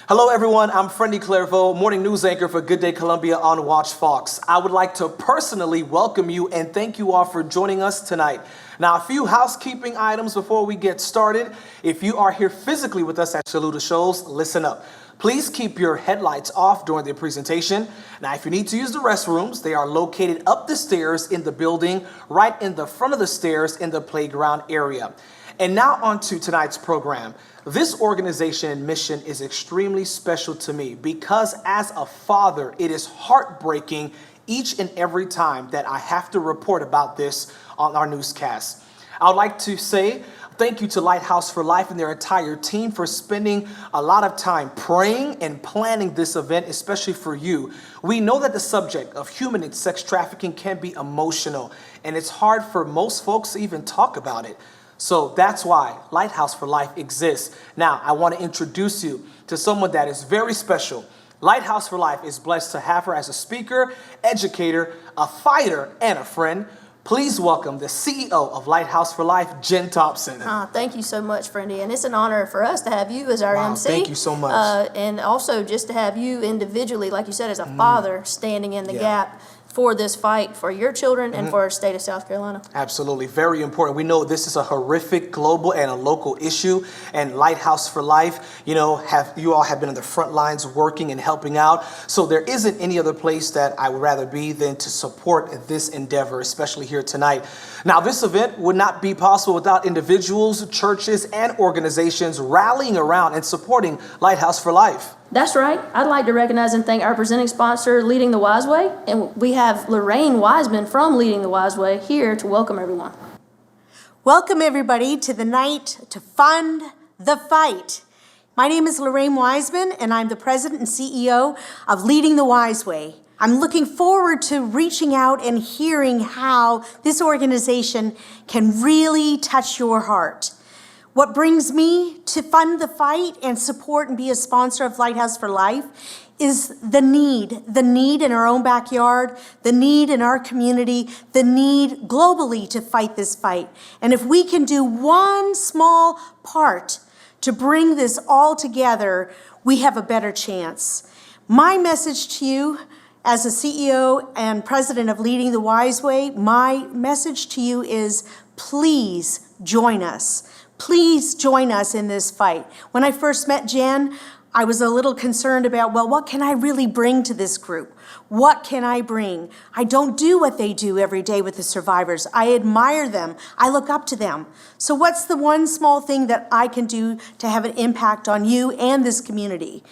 Hello everyone, I'm Friendly Clairvaux, morning news anchor for Good Day Columbia on Watch Fox. I would like to personally welcome you and thank you all for joining us tonight. Now, a few housekeeping items before we get started. If you are here physically with us at Saluda Shows, listen up. Please keep your headlights off during the presentation. Now, if you need to use the restrooms, they are located up the stairs in the building, right in the front of the stairs in the playground area. And now on to tonight's program. This organization and mission is extremely special to me because as a father, it is heartbreaking each and every time that I have to report about this on our newscast. I would like to say thank you to Lighthouse for Life and their entire team for spending a lot of time praying and planning this event, especially for you. We know that the subject of human and sex trafficking can be emotional, and it's hard for most folks to even talk about it. So that's why Lighthouse for Life exists. Now, I want to introduce you to someone that is very special. Lighthouse for Life is blessed to have her as a speaker, educator, a fighter, and a friend. Please welcome the CEO of Lighthouse for Life, Jen Thompson. Thank you so much, Friendly. And it's an honor for us to have you as our MC. Thank you so much. And also just to have you individually, like you said, as a father, standing in the gap for this fight for your children and for our state of South Carolina. Absolutely, very important. We know this is a horrific global and a local issue, and Lighthouse for Life, you all have been on the front lines working and helping out. So there isn't any other place that I would rather be than to support this endeavor, especially here tonight. Now, this event would not be possible without individuals, churches, and organizations rallying around and supporting Lighthouse for Life. That's right. I'd like to recognize and thank our presenting sponsor, Leading the Wise Way. And we have LORRAINE Wiseman from Leading the Wise Way here to welcome everyone. Welcome everybody to the night to fund the fight. My name is LORRAINE Wiseman and I'm the president and CEO of Leading the Wise Way. I'm looking forward to reaching out and hearing how this organization can really touch your heart. What brings me to fund the fight and support and be a sponsor of Lighthouse for Life is the need in our own backyard, the need in our community, the need globally to fight this fight. And if we can do one small part to bring this all together, we have a better chance. My message to you as a CEO and president of Leading the Wise Way, my message to you is please join us. Please join us in this fight. When I first met Jen, I was a little concerned about, well, what can I really bring to this group? What can I bring? I don't do what they do every day with the survivors. I admire them. I look up to them. So what's the one small thing that I can do to have an impact on you and this community?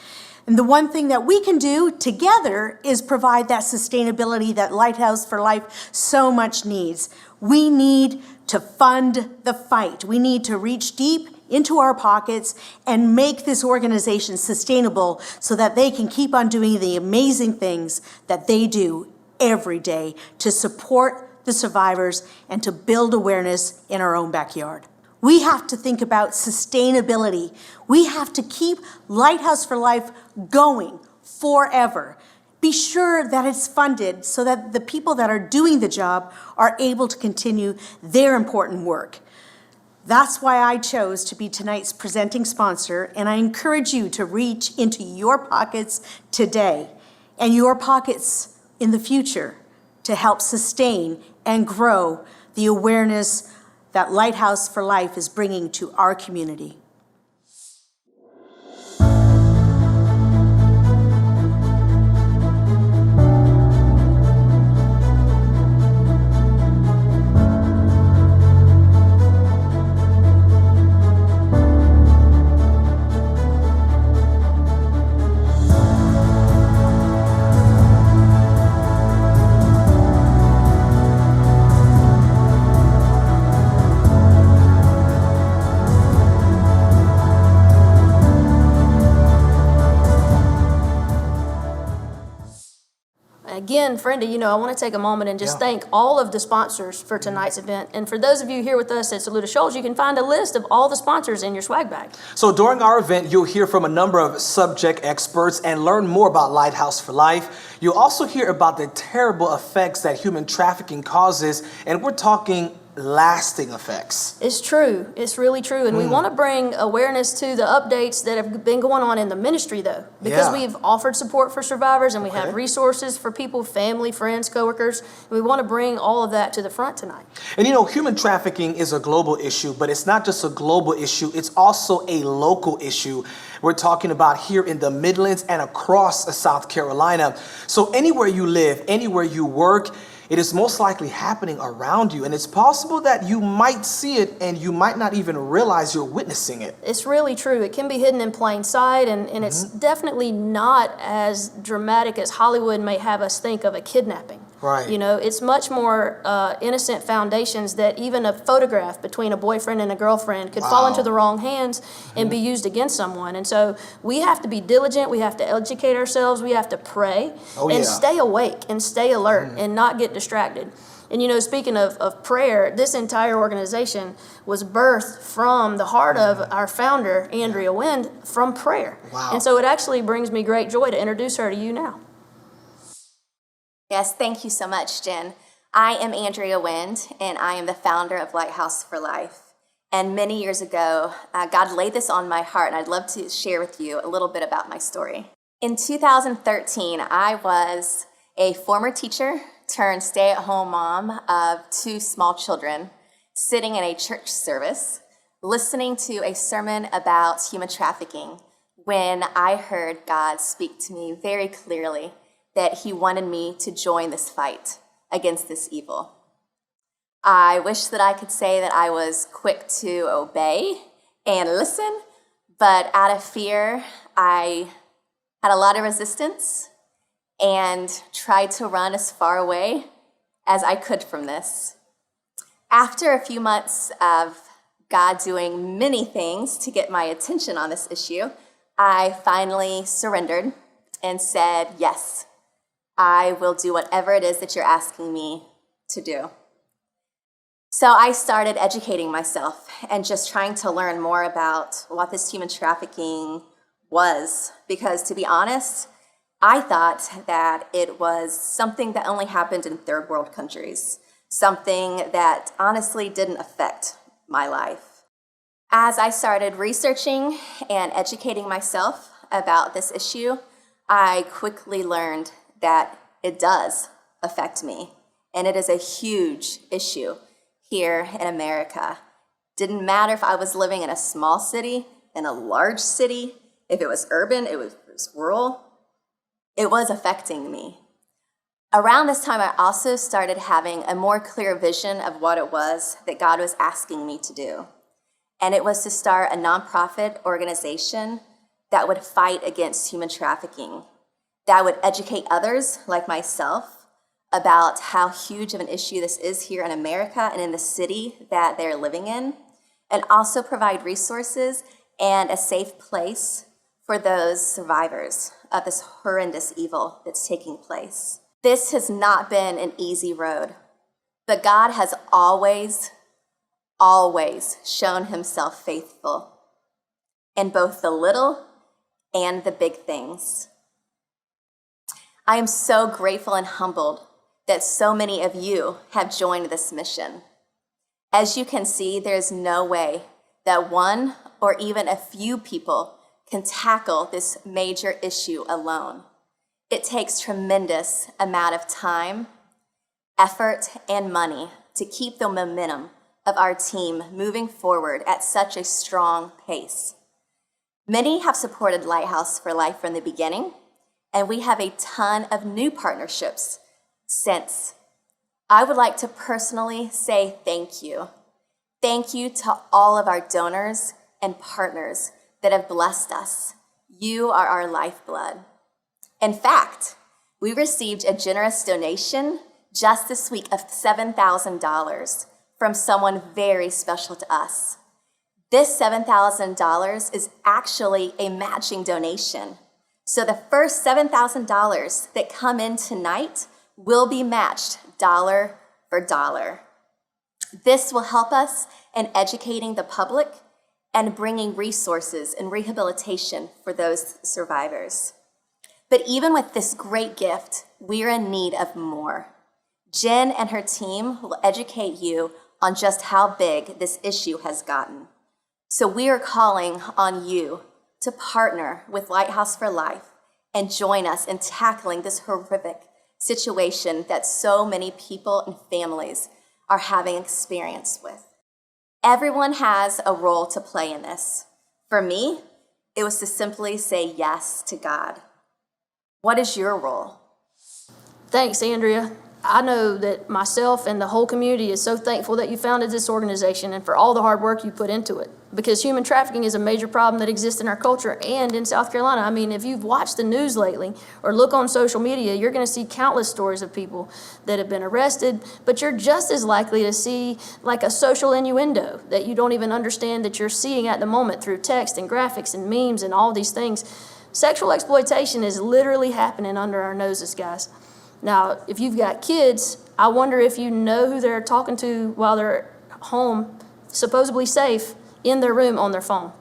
And the one thing that we can do together is provide that sustainability that Lighthouse for Life so much needs. We need to fund the fight. We need to reach deep into our pockets and make this organization sustainable so that they can keep on doing the amazing things that they do every day to support the survivors and to build awareness in our own backyard. We have to think about sustainability. We have to keep Lighthouse for Life going forever. Be sure that it's funded so that the people that are doing the job are able to continue their important work. That's why I chose to be tonight's presenting sponsor, and I encourage you to reach into your pockets today and your pockets in the future to help sustain and grow the awareness that Lighthouse for Life is bringing to our community. Again, Friendly, I want to take a moment and just thank all of the sponsors for tonight's event. And for those of you here with us at Saluda Shoals, you can find a list of all the sponsors in your swag bag. So during our event, you'll hear from a number of subject experts and learn more about Lighthouse for Life. You'll also hear about the terrible effects that human trafficking causes, and we're talking lasting effects. It's true. It's really true. And we want to bring awareness to the updates that have been going on in the ministry, though, because we've offered support for survivors and we have resources for people, family, friends, coworkers. And we want to bring all of that to the front tonight. And you know, human trafficking is a global issue, but it's not just a global issue, it's also a local issue. We're talking about here in the Midlands and across South Carolina. So anywhere you live, anywhere you work, it is most likely happening around you. And it's possible that you might see it and you might not even realize you're witnessing it. It's really true. It can be hidden in plain sight, and it's definitely not as dramatic as Hollywood may have us think of a kidnapping. Right. You know, it's much more innocent foundations that even a photograph between a boyfriend and a girlfriend could fall into the wrong hands and be used against someone. And so we have to be diligent. We have to educate ourselves. We have to pray and stay awake and stay alert and not get distracted. And you know, speaking of prayer, this entire organization was birthed from the heart of our founder, Andrea Wind, from prayer. Wow. And so it actually brings me great joy to introduce her to you now. Yes, thank you so much, Jen. I am Andrea Wind, and I am the founder of Lighthouse for Life. And many years ago, God laid this on my heart, and I'd love to share with you a little bit about my story. In 2013, I was a former teacher turned stay-at-home mom of 2 small children, sitting in a church service, listening to a sermon about human trafficking, when I heard God speak to me very clearly that he wanted me to join this fight against this evil. I wish that I could say that I was quick to obey and listen, but out of fear, I had a lot of resistance and tried to run as far away as I could from this. After a few months of God doing many things to get my attention on this issue, I finally surrendered and said, yes, I will do whatever it is that you're asking me to do. So I started educating myself and just trying to learn more about what this human trafficking was, because to be honest, I thought that it was something that only happened in third world countries, something that honestly didn't affect my life. As I started researching and educating myself about this issue, I quickly learned that it does affect me, and it is a huge issue here in America. Didn't matter if I was living in a small city, in a large city, if it was urban, it was rural, it was affecting me. Around this time, I also started having a more clear vision of what it was that God was asking me to do. And it was to start a nonprofit organization that would fight against human trafficking, that would educate others like myself about how huge of an issue this is here in America and in the city that they're living in, and also provide resources and a safe place for those survivors of this horrendous evil that's taking place. This has not been an easy road, but God has always shown himself faithful in both the little and the big things. I am so grateful and humbled that so many of you have joined this mission. As you can see, there's no way that one or even a few people can tackle this major issue alone. It takes tremendous amount of time, effort, and money to keep the momentum of our team moving forward at such a strong pace. Many have supported Lighthouse for Life from the beginning, and we have a ton of new partnerships since. I would like to personally say thank you. Thank you to all of our donors and partners that have blessed us. You are our lifeblood. In fact, we received a generous donation just this week of $7,000 from someone very special to us. This $7,000 is actually a matching donation. So the first $7,000 that come in tonight will be matched dollar for dollar. This will help us in educating the public and bringing resources and rehabilitation for those survivors. But even with this great gift, we're in need of more. Jen and her team will educate you on just how big this issue has gotten. So we are calling on you to partner with Lighthouse for Life and join us in tackling this horrific situation that so many people and families are having experience with. Everyone has a role to play in this. For me, it was to simply say yes to God. What is your role? Thanks, Andrea. I know that myself and the whole community is so thankful that you founded this organization and for all the hard work you put into it. Because human trafficking is a major problem that exists in our culture and in South Carolina. I mean, if you've watched the news lately or look on social media, you're going to see countless stories of people that have been arrested, but you're just as likely to see like a social innuendo that you don't even understand that you're seeing at the moment through text and graphics and memes and all these things. Sexual exploitation is literally happening under our noses, guys. Now, if you've got kids, I wonder if you know who they're talking to while they're home, supposedly safe, in their room on their phone.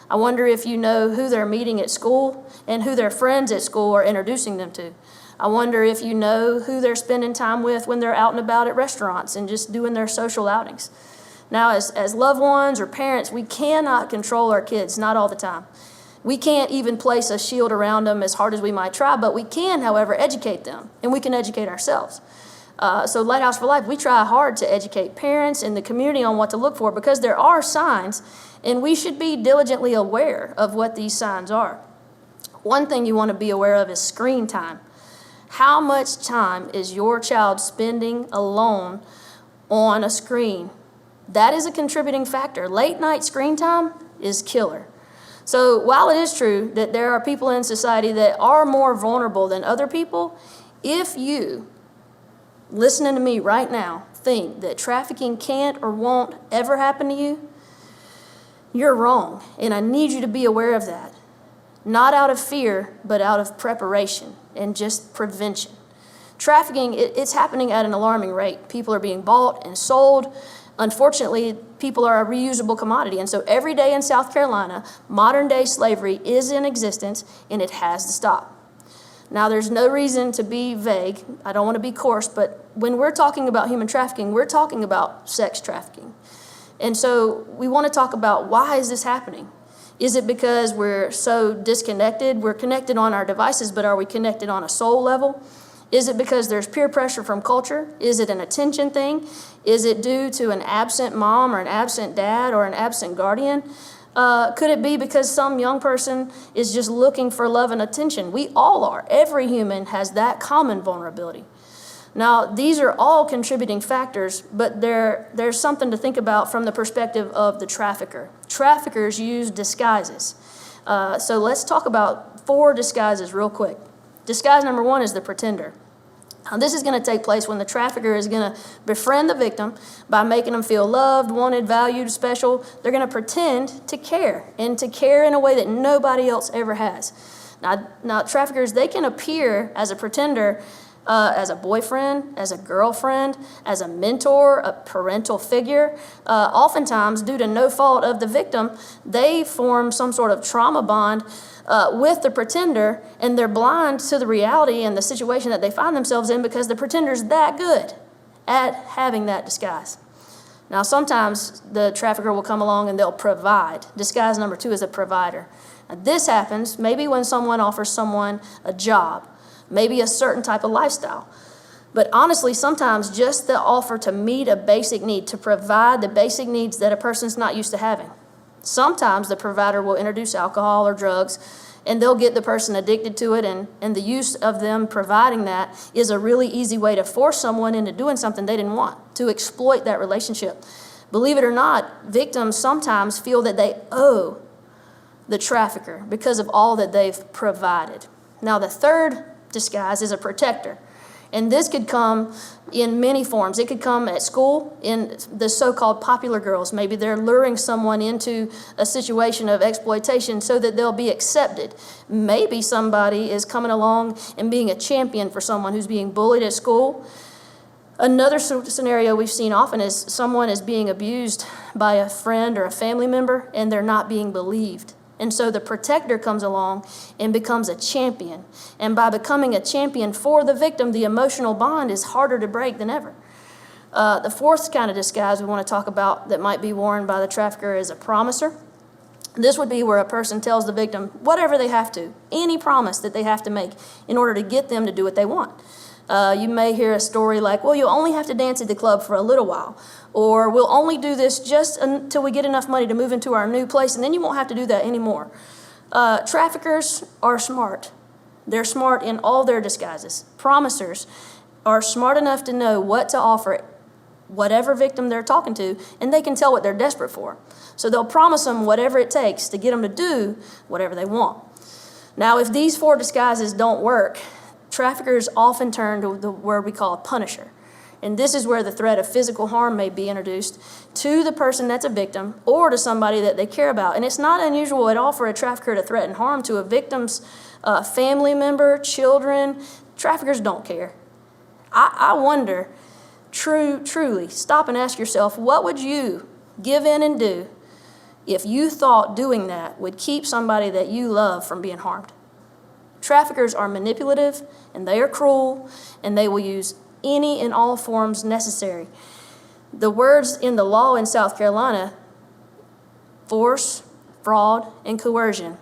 I wonder if you know who they're meeting at school and who their friends at school are introducing them to. I wonder if you know who they're spending time with when they're out and about at restaurants and just doing their social outings. Now, as loved ones or parents, we cannot control our kids, not all the time. We can't even place a shield around them as hard as we might try, but we can, however, educate them, and we can educate ourselves. So Lighthouse for Life, we try hard to educate parents and the community on what to look for because there are signs, and we should be diligently aware of what these signs are. One thing you want to be aware of is screen time. How much time is your child spending alone on a screen? That is a contributing factor. Late night screen time is killer. So while it is true that there are people in society that are more vulnerable than other people, if you, listening to me right now, think that trafficking can't or won't ever happen to you, you're wrong. And I need you to be aware of that. Not out of fear, but out of preparation and just prevention. Trafficking, it's happening at an alarming rate. People are being bought and sold. Unfortunately, people are a reusable commodity. And so every day in South Carolina, modern day slavery is in existence and it has to stop. Now, there's no reason to be vague. I don't want to be coarse, but when we're talking about human trafficking, we're talking about sex trafficking. And so we want to talk about why is this happening? Is it because we're so disconnected? We're connected on our devices, but are we connected on a soul level? Is it because there's peer pressure from culture? Is it an attention thing? Is it due to an absent mom or an absent dad or an absent guardian? Could it be because some young person is just looking for love and attention? We all are. Every human has that common vulnerability. Now, these are all contributing factors, but there's something to think about from the perspective of the trafficker. Traffickers use disguises. So let's talk about 4 disguises real quick. Disguise number 1 is the pretender. Now, this is going to take place when the trafficker is going to befriend the victim by making them feel loved, wanted, valued, special. They're going to pretend to care, and to care in a way that nobody else ever has. Now traffickers, they can appear as a pretender as a boyfriend, as a girlfriend, as a mentor, a parental figure. Oftentimes, due to no fault of the victim, they form some sort of trauma bond with the pretender, and they're blind to the reality and the situation that they find themselves in because the pretender's that good at having that disguise. Now, sometimes the trafficker will come along and they'll provide. Disguise number 2 is a provider. Now, this happens maybe when someone offers someone a job, maybe a certain type of lifestyle. But honestly, sometimes just the offer to meet a basic need, to provide the basic needs that a person's not used to having. Sometimes the provider will introduce alcohol or drugs, and they'll get the person addicted to it, and the use of them providing that is a really easy way to force someone into doing something they didn't want, to exploit that relationship. Believe it or not, victims sometimes feel that they owe the trafficker because of all that they've provided. Now, the third disguise is a protector. And this could come in many forms. It could come at school in the so-called popular girls. Maybe they're luring someone into a situation of exploitation so that they'll be accepted. Maybe somebody is coming along and being a champion for someone who's being bullied at school. Another scenario we've seen often is someone is being abused by a friend or a family member and they're not being believed. And so the protector comes along and becomes a champion. And by becoming a champion for the victim, the emotional bond is harder to break than ever. The fourth kind of disguise we want to talk about that might be worn by the trafficker is a promiser. This would be where a person tells the victim whatever they have to, any promise that they have to make in order to get them to do what they want. You may hear a story like, well, you'll only have to dance at the club for a little while, or we'll only do this just until we get enough money to move into our new place, and then you won't have to do that anymore. Traffickers are smart. They're smart in all their disguises. Promisers are smart enough to know what to offer whatever victim they're talking to, and they can tell what they're desperate for. So they'll promise them whatever it takes to get them to do whatever they want. Now, if these four disguises don't work, traffickers often turn to the word we call a punisher. And this is where the threat of physical harm may be introduced to the person that's a victim or to somebody that they care about. And it's not unusual at all for a trafficker to threaten harm to a victim's family member, children. Traffickers don't care. I wonder, truly, stop and ask yourself, what would you give in and do if you thought doing that would keep somebody that you love from being harmed? Traffickers are manipulative, and they are cruel, and they will use any and all forms necessary. The words in the law in South Carolina, force, fraud, and coercion,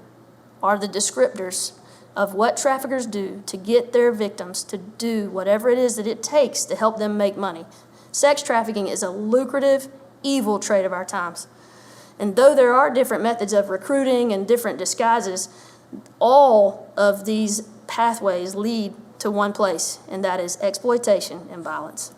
are the descriptors of what traffickers do to get their victims to do whatever it is that it takes to help them make money. Sex trafficking is a lucrative, evil trade of our times. And though there are different methods of recruiting and different disguises, all of these pathways lead to one place, and that is exploitation and violence.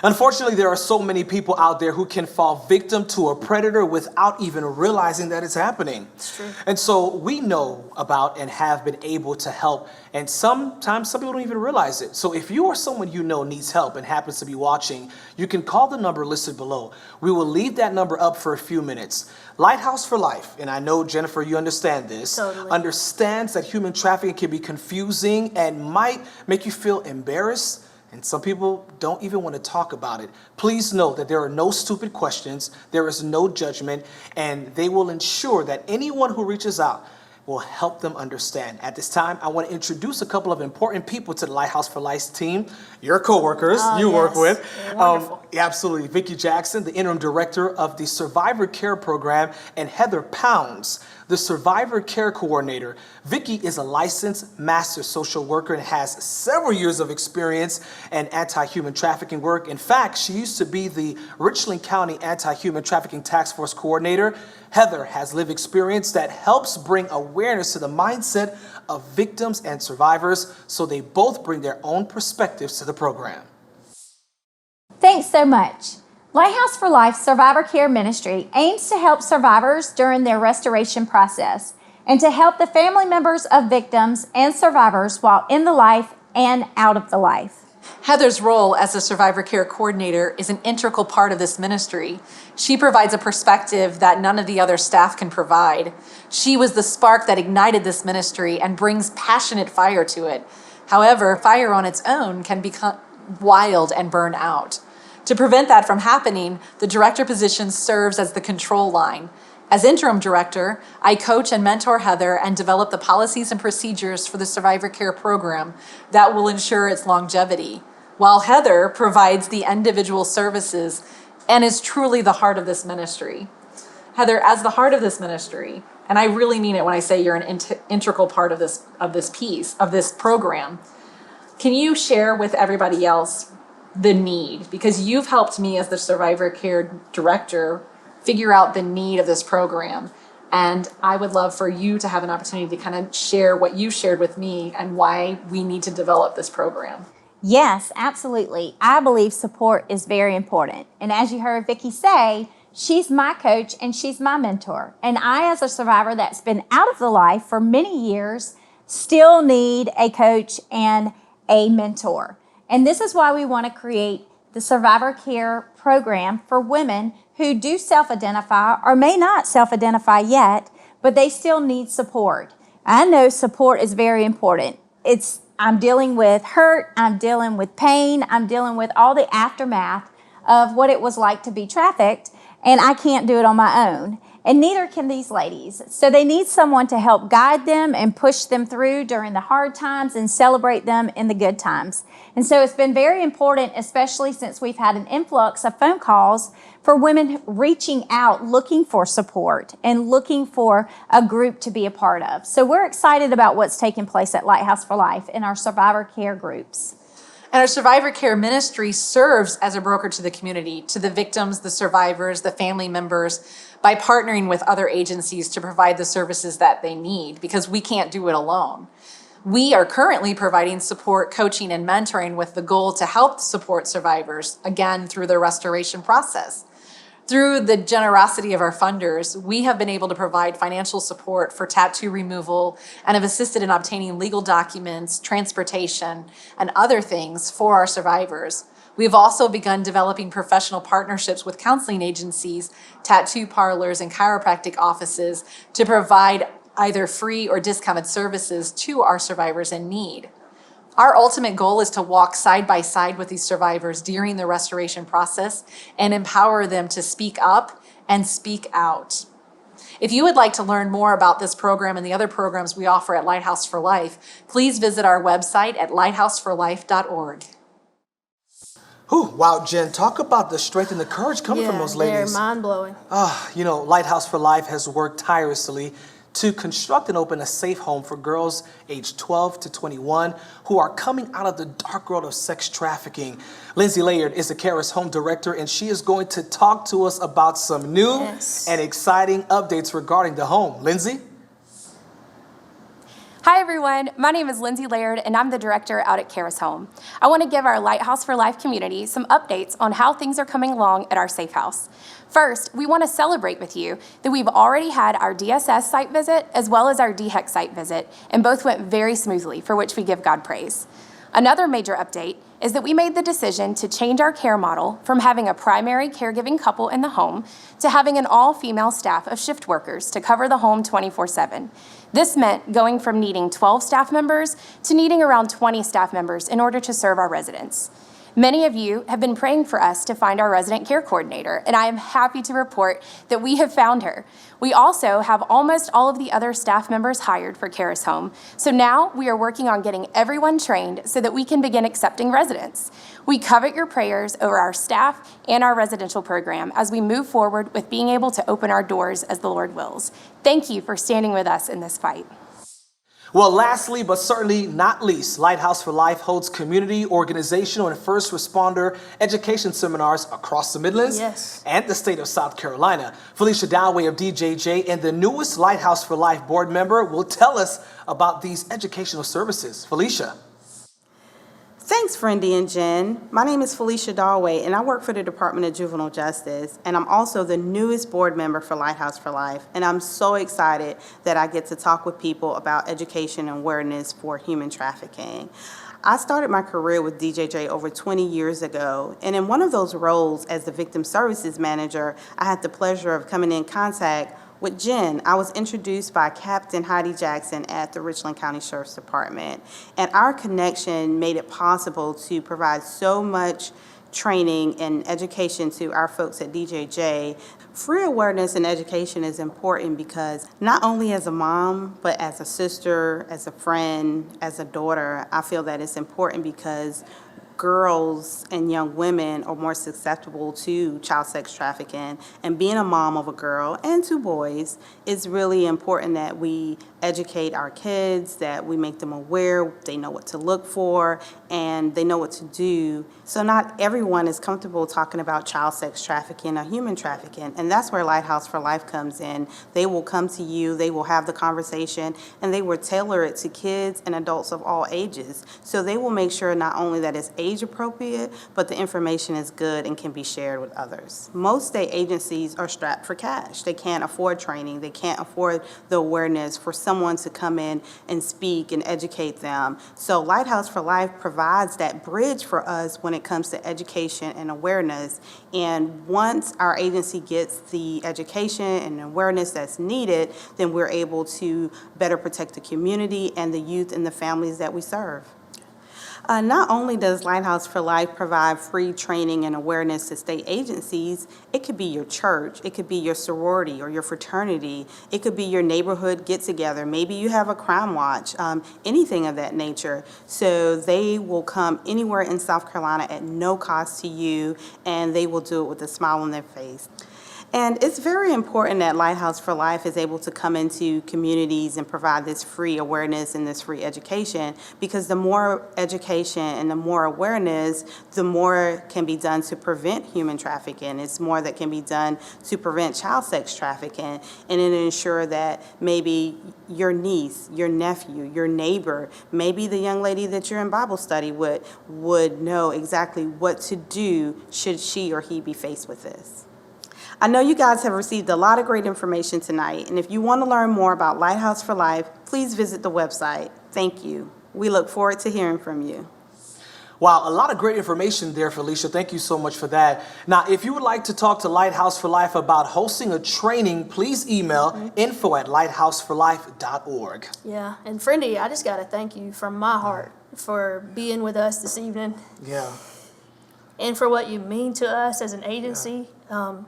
Unfortunately, there are so many people out there who can fall victim to a predator without even realizing that it's happening. It's true. And so we know about and have been able to help, and sometimes some people don't even realize it. So if you or someone you know needs help and happens to be watching, you can call the number listed below. We will leave that number up for a few minutes. Lighthouse for Life, and I know, Jennifer, you understand this, Totally. understands that human trafficking can be confusing and might make you feel embarrassed. And some people don't even want to talk about it. Please know that there are no stupid questions, there is no judgment, and they will ensure that anyone who reaches out will help them understand. At this time, I want to introduce a couple of important people to the Lighthouse for Life team, your coworkers you work with. They're wonderful. Absolutely. Vicki Jackson, the interim director of the Survivor Care Program, and Heather Pounds, the Survivor Care Coordinator. Vicki is a licensed master social worker and has several years of experience in anti-human trafficking work. In fact, she used to be the Richland County Anti-Human Trafficking Task Force Coordinator. Heather has lived experience that helps bring awareness to the mindset of victims and survivors, so they both bring their own perspectives to the program. Thanks so much. Lighthouse for Life Survivor Care Ministry aims to help survivors during their restoration process and to help the family members of victims and survivors while in the life and out of the life. Heather's role as a Survivor Care Coordinator is an integral part of this ministry. She provides a perspective that none of the other staff can provide. She was the spark that ignited this ministry and brings passionate fire to it. However, fire on its own can become wild and burn out. To prevent that from happening, the director position serves as the control line. As interim director, I coach and mentor Heather and develop the policies and procedures for the Survivor Care Program that will ensure its longevity, while Heather provides the individual services and is truly the heart of this ministry. Heather, as the heart of this ministry, and I really mean it when I say you're an integral part of this program, can you share with everybody else the need? Because you've helped me as the Survivor Care Director figure out the need of this program. And I would love for you to have an opportunity to kind of share what you shared with me and why we need to develop this program. Yes, absolutely. I believe support is very important. And as you heard Vicki say, she's my coach and she's my mentor. And I, as a survivor that's been out of the life for many years, still need a coach and a mentor. And this is why we want to create the Survivor Care Program for women who do self-identify or may not self-identify yet, but they still need support. I know support is very important. I'm dealing with hurt, I'm dealing with pain, I'm dealing with all the aftermath of what it was like to be trafficked, and I can't do it on my own. and neither can these ladies. So they need someone to help guide them and push them through during the hard times and celebrate them in the good times. And so it's been very important, especially since we've had an influx of phone calls for women reaching out, looking for support and looking for a group to be a part of. So we're excited about what's taking place at Lighthouse for Life in our survivor care groups. And our survivor care ministry serves as a broker to the community, to the victims, the survivors, the family members, by partnering with other agencies to provide the services that they need, because we can't do it alone. We are currently providing support, coaching, and mentoring with the goal to help support survivors, again, through the restoration process. Through the generosity of our funders, we have been able to provide financial support for tattoo removal and have assisted in obtaining legal documents, transportation, and other things for our survivors. We've also begun developing professional partnerships with counseling agencies, tattoo parlors, and chiropractic offices to provide either free or discounted services to our survivors in need. Our ultimate goal is to walk side by side with these survivors during the restoration process and empower them to speak up and speak out. If you would like to learn more about this program and the other programs we offer at Lighthouse for Life, please visit our website at lighthouseforlife.org. Wow, Jen, talk about the strength and the courage coming from those ladies. They're mind-blowing. You know, Lighthouse for Life has worked tirelessly to construct and open a safe home for girls aged 12 to 21 who are coming out of the dark world of sex trafficking. LINZY LAIRD is the KARIS Home Director, and she is going to talk to us about some new and exciting updates regarding the home. LINZY? Hi everyone, my name is LINZY LAIRD and I'm the director out at KARIS Home. I want to give our Lighthouse for Life community some updates on how things are coming along at our safe house. First, we want to celebrate with you that we've already had our DSS site visit as well as our DHEC site visit, and both went very smoothly, for which we give God praise. Another major update is that we made the decision to change our care model from having a primary caregiving couple in the home to having an all-female staff of shift workers to cover the home 24/7. This meant going from needing 12 staff members to needing around 20 staff members in order to serve our residents. Many of you have been praying for us to find our resident care coordinator, and I am happy to report that we have found her. We also have almost all of the other staff members hired for KARIS Home, so now we are working on getting everyone trained so that we can begin accepting residents. We covet your prayers over our staff and our residential program as we move forward with being able to open our doors as the Lord wills. Thank you for standing with us in this fight. Well, lastly, but certainly not least, Lighthouse for Life holds community, organizational, and first responder education seminars across the Midlands and the state of South Carolina. Felicia DAUWAY of DJJ and the newest Lighthouse for Life board member will tell us about these educational services. Felicia. Thanks, Friendy and Jen. My name is Felicia DAUWAY, and I work for the Department of Juvenile Justice, and I'm also the newest board member for Lighthouse for Life, and I'm so excited that I get to talk with people about education and awareness for human trafficking. I started my career with DJJ over 20 years ago, and in one of those roles as the Victim Services Manager, I had the pleasure of coming in contact with Jen. I was introduced by Captain Heidi Jackson at the Richland County Sheriff's Department, and our connection made it possible to provide so much training and education to our folks at DJJ. Free awareness and education is important because not only as a mom, but as a sister, as a friend, as a daughter, I feel that it's important because girls and young women are more susceptible to child sex trafficking, and being a mom of a girl and two boys, it's really important that we educate our kids, that we make them aware, they know what to look for, and they know what to do. So not everyone is comfortable talking about child sex trafficking or human trafficking, and that's where Lighthouse for Life comes in. They will come to you, they will have the conversation, and they will tailor it to kids and adults of all ages. So they will make sure not only that it's age appropriate, but the information is good and can be shared with others. Most state agencies are strapped for cash. They can't afford training. They can't afford the awareness for someone to come in and speak and educate them. So Lighthouse for Life provides that bridge for us when it comes to education and awareness. And once our agency gets the education and awareness that's needed, then we're able to better protect the community and the youth and the families that we serve. Not only does Lighthouse for Life provide free training and awareness to state agencies, it could be your church, it could be your sorority or your fraternity, it could be your neighborhood get-together, maybe you have a crime watch, anything of that nature. So they will come anywhere in South Carolina at no cost to you, and they will do it with a smile on their face. And it's very important that Lighthouse for Life is able to come into communities and provide this free awareness and this free education, because the more education and the more awareness, the more can be done to prevent human trafficking. It's more that can be done to prevent child sex trafficking, and then ensure that maybe your niece, your nephew, your neighbor, maybe the young lady that you're in Bible study with would know exactly what to do should she or he be faced with this. I know you guys have received a lot of great information tonight, and if you want to learn more about Lighthouse for Life, please visit the website. Thank you. We look forward to hearing from you. Wow, a lot of great information there, Felicia. Thank you so much for that. Now, if you would like to talk to Lighthouse for Life about hosting a training, please email info@lighthouseforlife.org. Yeah, and Friendy, I just got to thank you from my heart for being with us this evening. Yeah. And for what you mean to us as an agency.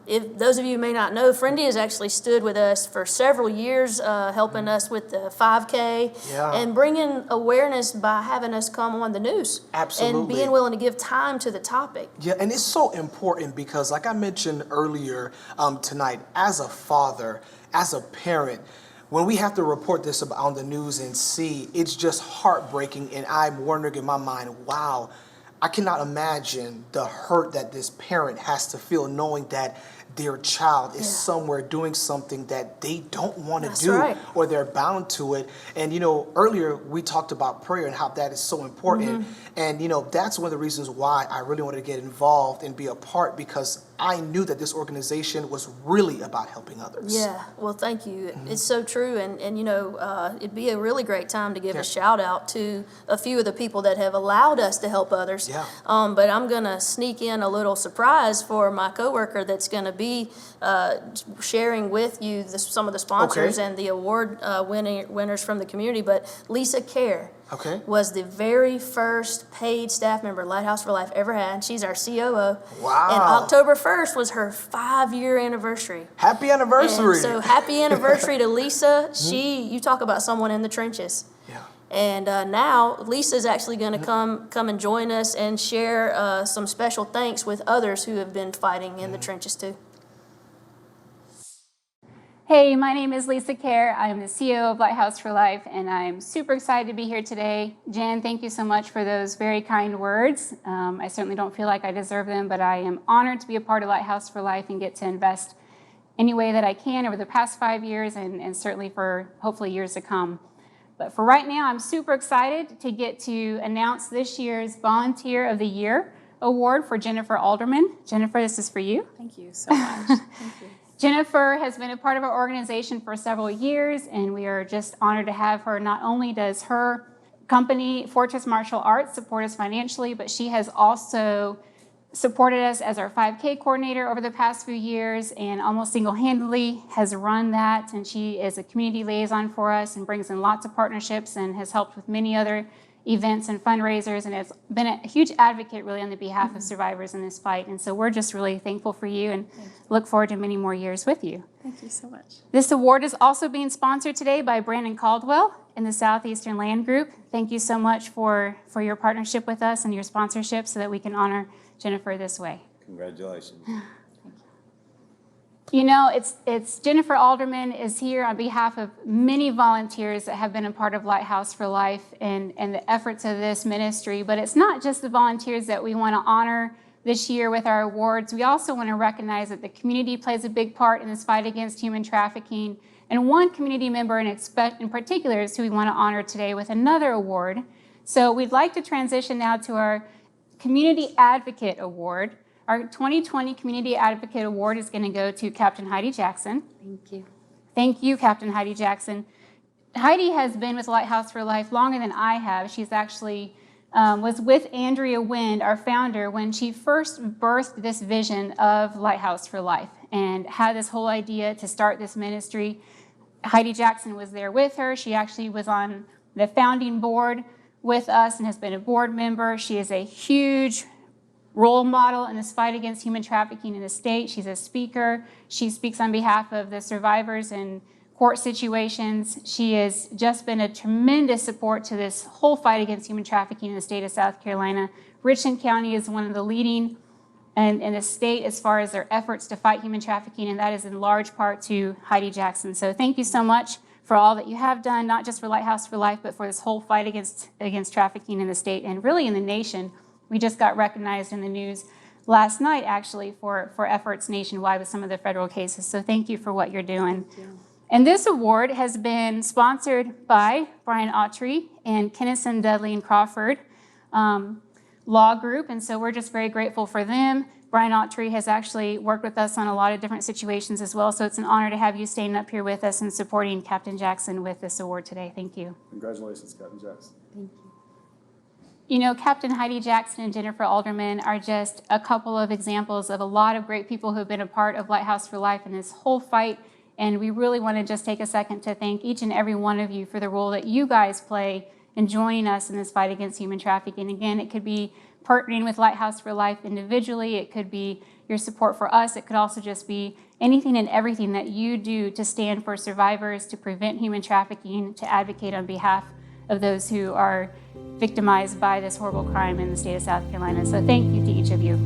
If those of you who may not know, Friendy has actually stood with us for several years, helping us with the 5K and bringing awareness by having us come on the news. Absolutely. And being willing to give time to the topic. Yeah, and it's so important because, like I mentioned earlier tonight, as a father, as a parent, when we have to report this on the news and see, it's just heartbreaking, and I'm wondering in my mind, wow, I cannot imagine the hurt that this parent has to feel knowing that their child is somewhere doing something that they don't want to do, or they're bound to it. And, you know, earlier we talked about prayer and how that is so important. And, you know, that's one of the reasons why I really wanted to get involved and be a part, because I knew that this organization was really about helping others. Yeah, well, thank you. It's so true. And you know, it'd be a really great time to give a shout out to a few of the people that have allowed us to help others. But I'm going to sneak in a little surprise for my coworker that's going to be sharing with you some of the sponsors and the award winners from the community. But Lisa Kerr was the very first paid staff member Lighthouse for Life ever had. She's our COO. Wow. And October 1st was her 5-year anniversary. Happy anniversary. And so happy anniversary to Lisa. You talk about someone in the trenches. And now Lisa's actually going to come and join us and share some special thanks with others who have been fighting in the trenches too. Hey, my name is Lisa Kerr. I'm the CEO of Lighthouse for Life, and I'm super excited to be here today. Jen, thank you so much for those very kind words. I certainly don't feel like I deserve them, but I am honored to be a part of Lighthouse for Life and get to invest any way that I can over the past 5 years and certainly for hopefully years to come. But for right now, I'm super excited to get to announce this year's Volunteer of the Year Award for Jennifer Alderman. Jennifer, this is for you. Thank you so much. Thank you. Jennifer has been a part of our organization for several years, and we are just honored to have her. Not only does her company, Fortress Martial Arts, support us financially, but she has also supported us as our 5K coordinator over the past few years and almost single-handedly has run that. And she is a community liaison for us and brings in lots of partnerships and has helped with many other events and fundraisers, and has been a huge advocate really on the behalf of survivors in this fight. And so we're just really thankful for you and look forward to many more years with you. Thank you so much. This award is also being sponsored today by Brandon Caldwell in the Southeastern Land Group. Thank you so much for your partnership with us and your sponsorship so that we can honor Jennifer this way. Congratulations. You know, it's Jennifer Alderman is here on behalf of many volunteers that have been a part of Lighthouse for Life and the efforts of this ministry. But it's not just the volunteers that we want to honor this year with our awards. We also want to recognize that the community plays a big part in this fight against human trafficking. And one community member in particular is who we want to honor today with another award. So we'd like to transition now to our Community Advocate Award. Our 2020 Community Advocate Award is going to go to Captain Heidi Jackson. Thank you. Thank you, Captain Heidi Jackson. Heidi has been with Lighthouse for Life longer than I have. She's actually was with Andrea Wind, our founder, when she first birthed this vision of Lighthouse for Life and had this whole idea to start this ministry. Heidi Jackson was there with her. She actually was on the founding board with us and has been a board member. She is a huge role model in this fight against human trafficking in the state. She's a speaker. She speaks on behalf of the survivors in court situations. She has just been a tremendous support to this whole fight against human trafficking in the state of South Carolina. Richland County is one of the leading in the state as far as their efforts to fight human trafficking, and that is in large part to Heidi Jackson. So thank you so much for all that you have done, not just for Lighthouse for Life, but for this whole fight against trafficking in the state and really in the nation. We just got recognized in the news last night, actually, for efforts nationwide with some of the federal cases. So thank you for what you're doing. Thank you. And this award has been sponsored by Brian Autry and Kennison, Dudley, and Crawford Law Group, and so we're just very grateful for them. Brian Autry has actually worked with us on a lot of different situations as well, so it's an honor to have you standing up here with us and supporting Captain Jackson with this award today. Thank you. Congratulations, Captain Jackson. Thank you. You know, Captain Heidi Jackson and Jennifer Alderman are just a couple of examples of a lot of great people who have been a part of Lighthouse for Life in this whole fight, and we really want to just take a second to thank each and every one of you for the role that you guys play in joining us in this fight against human trafficking. Again, it could be partnering with Lighthouse for Life individually, it could be your support for us, it could also just be anything and everything that you do to stand for survivors, to prevent human trafficking, to advocate on behalf of those who are victimized by this horrible crime in the state of South Carolina. So thank you to each of you.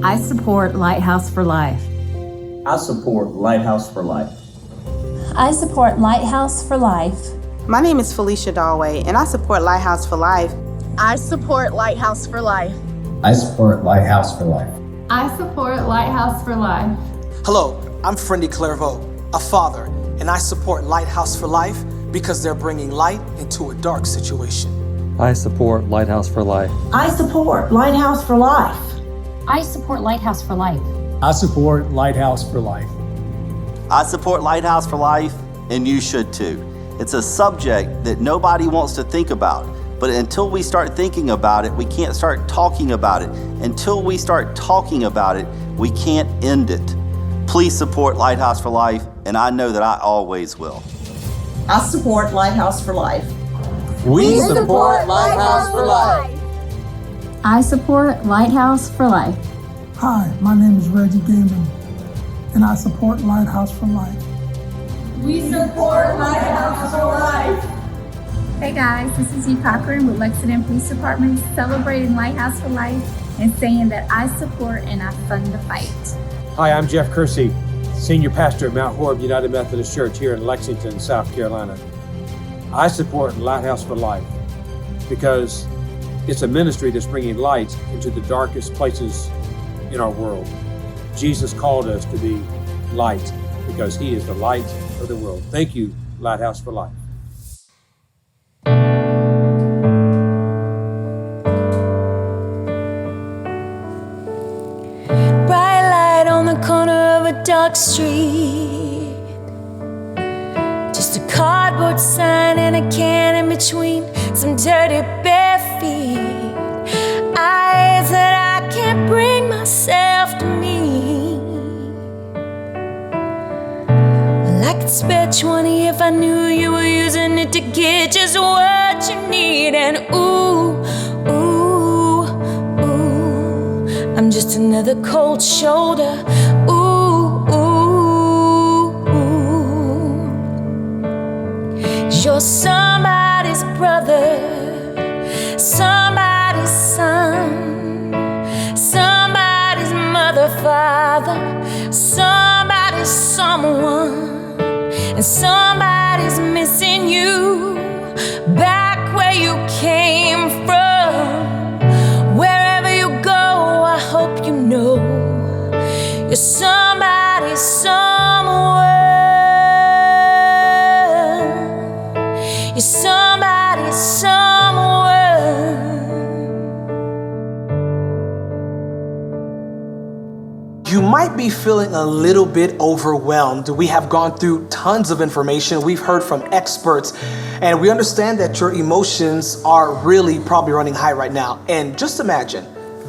I support Lighthouse for Life. I support Lighthouse for Life. I support Lighthouse for Life. My name is Felicia DAUWAY, and I support Lighthouse for Life. I support Lighthouse for Life. I support Lighthouse for Life. I support Lighthouse for Life. Hello, I'm Friendy Clairvaux, a father, and I support Lighthouse for Life because they're bringing light into a dark situation. I support Lighthouse for Life. I support Lighthouse for Life. I support Lighthouse for Life. I support Lighthouse for Life. I support Lighthouse for Life, and you should too. It's a subject that nobody wants to think about, but until we start thinking about it, we can't start talking about it. Until we start talking about it, we can't end it. Please support Lighthouse for Life, and I know that I always will. I support Lighthouse for Life. We support Lighthouse for Life. I support Lighthouse for Life. Hi, my name is Reggie Gaiman, and I support Lighthouse for Life. We support Lighthouse for Life. Hey guys, this is E. Cochran with Lexington Police Department, celebrating Lighthouse for Life and saying that I support and I fund the fight. Hi, I'm Jeff Kersey, Senior Pastor at Mount Horeb United Methodist Church here in Lexington, South Carolina. I support Lighthouse for Life because it's a ministry that's bringing light into the darkest places in our world. Jesus called us to be light because he is the light of the world. Thank you, Lighthouse for Life. Bright light on the corner of a dark street. Just a cardboard sign and a can in between some dirty bare feet. Eyes that I can't bring myself to meet. Well, I could spare 20 if I knew you were using it to get just what you need. And ooh, ooh, ooh, I'm just another cold shoulder. Ooh, ooh, ooh. You're somebody's brother, somebody's son, somebody's mother, father, somebody's someone, and somebody's missing you back where you came from. Wherever you go, I hope you know you're somebody somewhere. You're somebody somewhere. You might be feeling a little bit overwhelmed. We have gone through tons of information. We've heard from experts, and we understand that your emotions are really probably running high right now. And just imagine,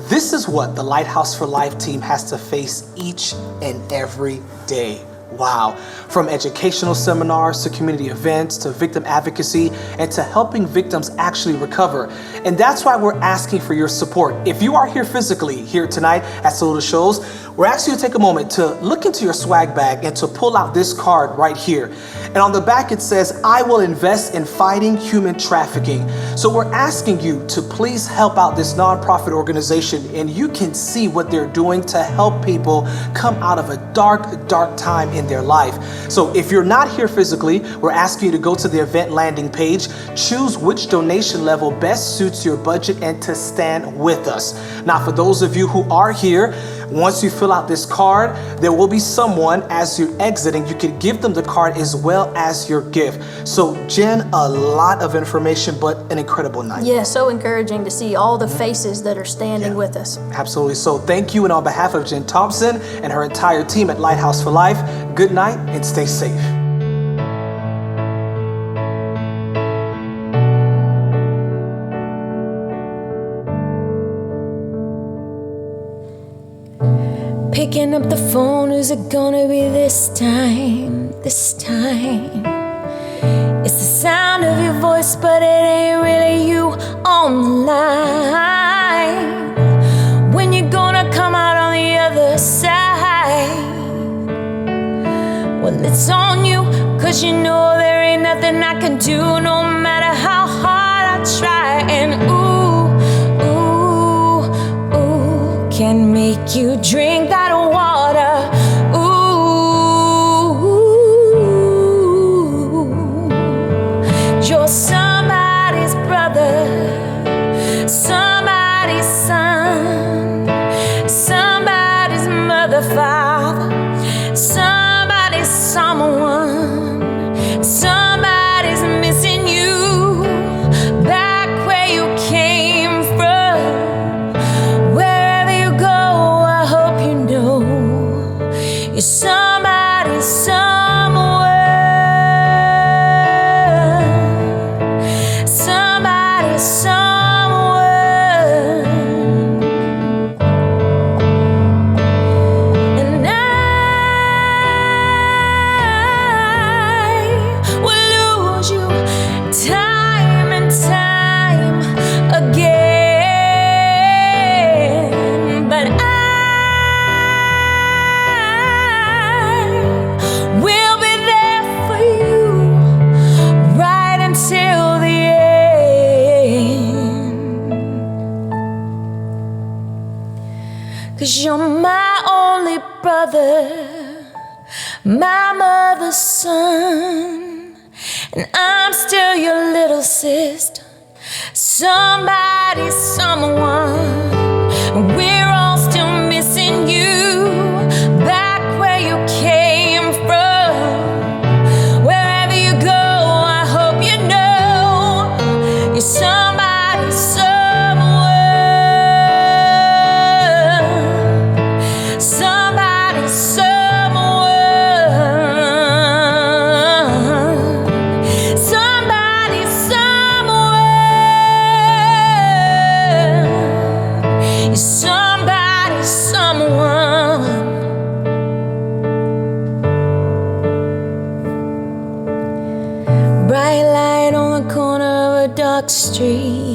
this is what the Lighthouse for Life team has to face each and every day. Wow. From educational seminars to community events to victim advocacy and to helping victims actually recover. And that's why we're asking for your support. If you are here physically here tonight at Salute Shows, we're asking you to take a moment to look into your swag bag and to pull out this card right here. And on the back it says, I will invest in fighting human trafficking. So we're asking you to please help out this nonprofit organization, and you can see what they're doing to help people come out of a dark, dark time in their life. So if you're not here physically, we're asking you to go to the event landing page, choose which donation level best suits your budget, and to stand with us. Now, for those of you who are here, once you fill out this card, there will be someone as you're exiting. You can give them the card as well as your gift. So Jen, a lot of information, but an incredible night. Yeah, so encouraging to see all the faces that are standing with us. Absolutely. So thank you. And on behalf of Jen Thompson and her entire team at Lighthouse for Life, good night and stay safe. Picking up the phone, who's it gonna be this time? This time. It's the sound of your voice, but it ain't really you on the line. When you gonna come out on the other side? Well, it's on you, 'cause you know there ain't nothing I can do, no matter how hard I try. And can make you drink that water. Ooh, you're somebody's brother, somebody's son, somebody's mother, father, somebody's someone, somebody's missing you back where you came from. You're somebody somewhere, somebody somewhere. And I will lose you time and time again, but we'll be there for you right until the end. 'Cause you're my only brother, my mother's son, and I'm still your little sister. Somebody, someone, we're all still missing you back where you came from. Wherever you go, I hope you know you're somebody somewhere, somebody somewhere, somebody somewhere. You're somebody someone. Bright light on the corner of a dark street.